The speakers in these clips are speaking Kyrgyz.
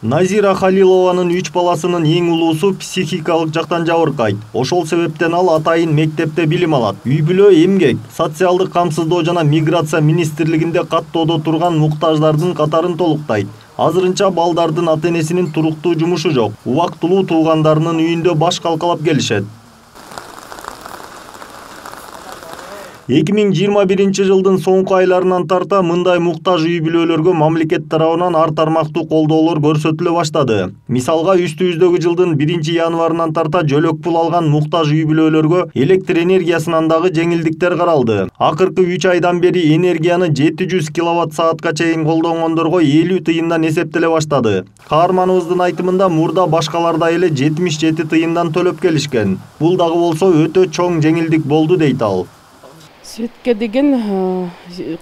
Назира Халилованын 3 баласынын эң улуусу психикалык жактан жабыркайт. Ошол себептен ал атайын мектепте билим алат. Үй бүлө, эмгек, социалдык камсыздоо жана миграция министрлигинде каттоодо турган муктаждардын катарын толуктайт. Азырынча балдардын ата-энесинин туруктуу жумушу жок. Убактылуу туугандарынын үйүндө баш калкалап келишет. 2021 жылдын соңку айларынан тарта мындай муктаж үй бүлөлөргө мамлекет тарабынан ар тармактуу колдоолор көрсөтүлө баштады. Мисалга, үстүбүздөгү жылдын 1 январынан тарта жөлөк пул алган муктаж үй бүлөлөргө электр энергиясынан дагы жеңилдиктер каралды. Акыркы 3 айдан бери энергияны 700 киловатт саатка чейин колдонгондорго 50 тыйындан эсептеле баштады. Каарманыбыздын айтымында мурда башкалардай эле 77 тыйындан төлөп келишкен. Бул дагы болсо өтө чоң жеңилдик болду дейт ал. Светке деген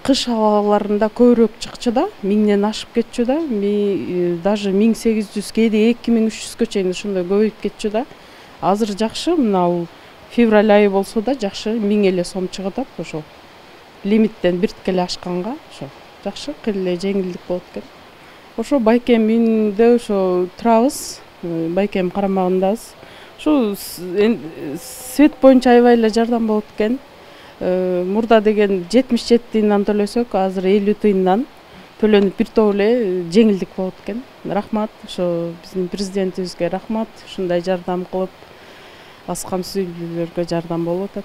кыш абаларында көбүрөөк чыкчу да, 1000ден ашып кетчү да, даже 1800 кээде 2300гө чейин ушундай көбөйүп кетчү да. Азыр жакшы, мына февраль айы болсо да жакшы 1000 эле сом чыгып атат ошо. Лимиттен биртке эле ашканга ошо жакшы кыйла жеңилдик болот экен. Ошо Байкем үйүндө ошо турабыз, Байкем карамагындабыз. Ошо свет боюнча аябай эле жардам болот экен. Мурда деген 77 тыйындан төлөсөк, азыр 50 тыйындан төлөнүп бир топ эле жеңилдик болот экен. Рахмат, ошо биздин президентибизге рахмат, ушундай жардам кылып, аз камсыз үй бүлөлөргө жардам болуп атат.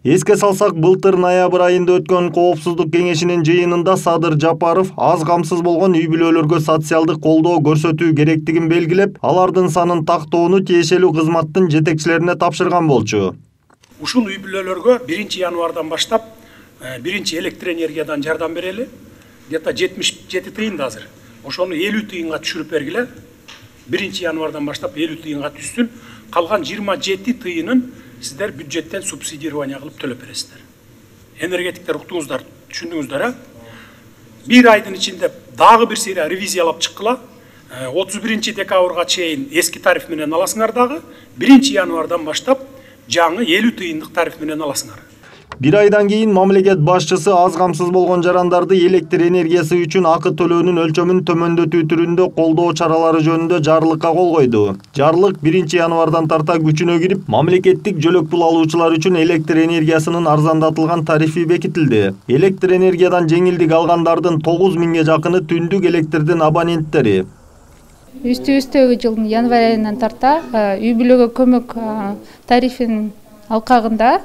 Эске салсак, былтыр ноябрь айында өткөн коопсуздук кеңешинин жыйынында Садыр Жапаров аз камсыз болгон үй бүлөлөргө социалдык колдоо көрсөтүү керектигин белгилеп, алардын санын тактоону тиешелүү кызматтын жетекчилерине тапшырган болчу. Ушул үй бүлөлөргө 1 январдан баштап биринчи электр энергиядан жардам берели. Где-то 77 тыйын азыр. Ошону 50 тыйынга түшүрүп бергиле. 1 январдан баштап 50 тыйынга түшсүн. Калган 27 тыйынын сиздер бюджеттен субсидирование кылып төлөп бересиздер. Энергетиктер уктуңуздар, түшүндүңүздөр, а? Бир айдын ичинде дагы бир сыйра ревизиялап чыккыла. 31 декабрга чейин эски тариф менен аласыңар дагы. 1 январдан баштап жаңы 50 тыйындык тариф менен аласыңар. Бир айдан кийин мамлекет башчысы аз камсыз болгон жарандарды электр энергиясы үчүн акы төлөөнүн өлчөмүн төмөндөтүү түрүндө колдоо чаралары жөнүндө жарлыкка кол койду. Жарлык 1 январдан тарта күчүнө кирип, мамлекеттик жөлөк пул алуучулар үчүн электр энергиясынын арзандатылган тарифи бекитилди. Электр энергиядан жеңилдик алгандардын 9000ге жакыны түндүк электрдин абоненттери. Үстүбүздөгү жылдын январь айынан тарта үй бүлөгө көмөк тарифинин алкагында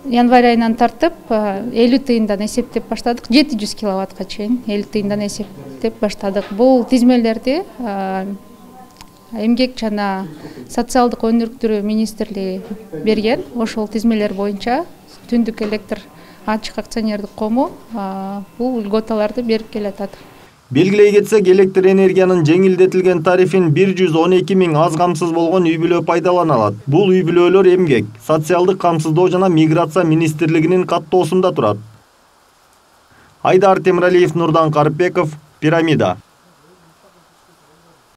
январь айынан тартып 50 тыйындан эсептеп баштадык. 700 киловаттка чейин 50 тыйындан эсептеп баштадык. Бул тизмелерди эмгек жана социалдык өнүктүрүү министрлиги берген. Ошол тизмелер боюнча түндүк электр ачык акционердик кому бул льготаларды берип келатат. Белгилей кетсек, электр энергиянын жеңилдетилген тарифин 112 000 аз камсыз болгон үй бүлө пайдалана алат. Бул үй бүлөлөр эмгек, социалдык камсыздоо жана миграция министрлигинин каттоосунда турат. Айдар Темиралиев, Нурдан Карыпбеков, Пирамида.